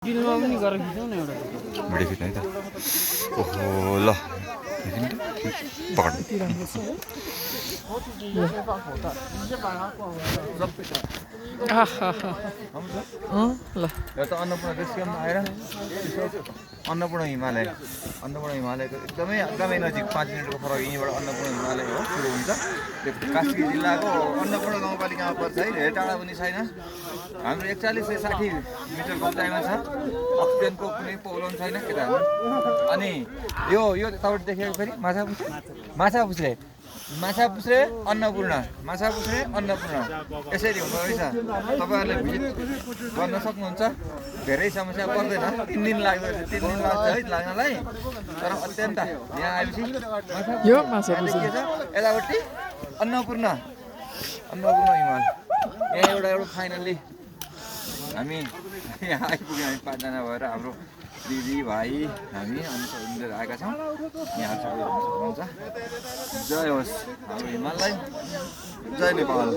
दिनमा पनि गरेर खिचौँ न एउटा भिडियो खिच्नु है त ओहो ल पकड ल यो त अन्नपूर्ण रेस्टुरेन्टमा आएर अन्नपूर्ण हिमालयको एकदमै नजिक 5 मिनेटको फरक यहीँबाट अन्नपूर्ण हिमालय हो सुरु हुन्छ त्यो कास्की जिल्लाको अन्नपूर्ण गाउँपालिकामा पर्छ है धेरै टाढा पनि छैन हाम्रो 4160 मिटरको उचाइमा छ अक्सिजनको कुनै प्रब्लम छैन केटाहरू अनि यो यताबाट देखेको फेरि माछा पुछ्रे अन्नपूर्ण यसरी हुँदो रहेछ तपाईँहरूले भिजिट गर्न सक्नुहुन्छ धेरै समस्या पर्दैन 3 दिन लाग्छ है लाग्नलाई तर अत्यन्त यहाँ आएपछि यो माछा के छ यतापट्टि अन्नपूर्ण हिमाल यहाँ एउटा फाइनल्ली हामी यहाँ आइपुग्यौँ हामी 5 जना भएर हाम्रो दिदी भाइ हामी लिएर आएका छौँ यहाँ सबै हेर्न सक्नुहुन्छ जय होस् हाम्रो हिमाललाई जय नेपाल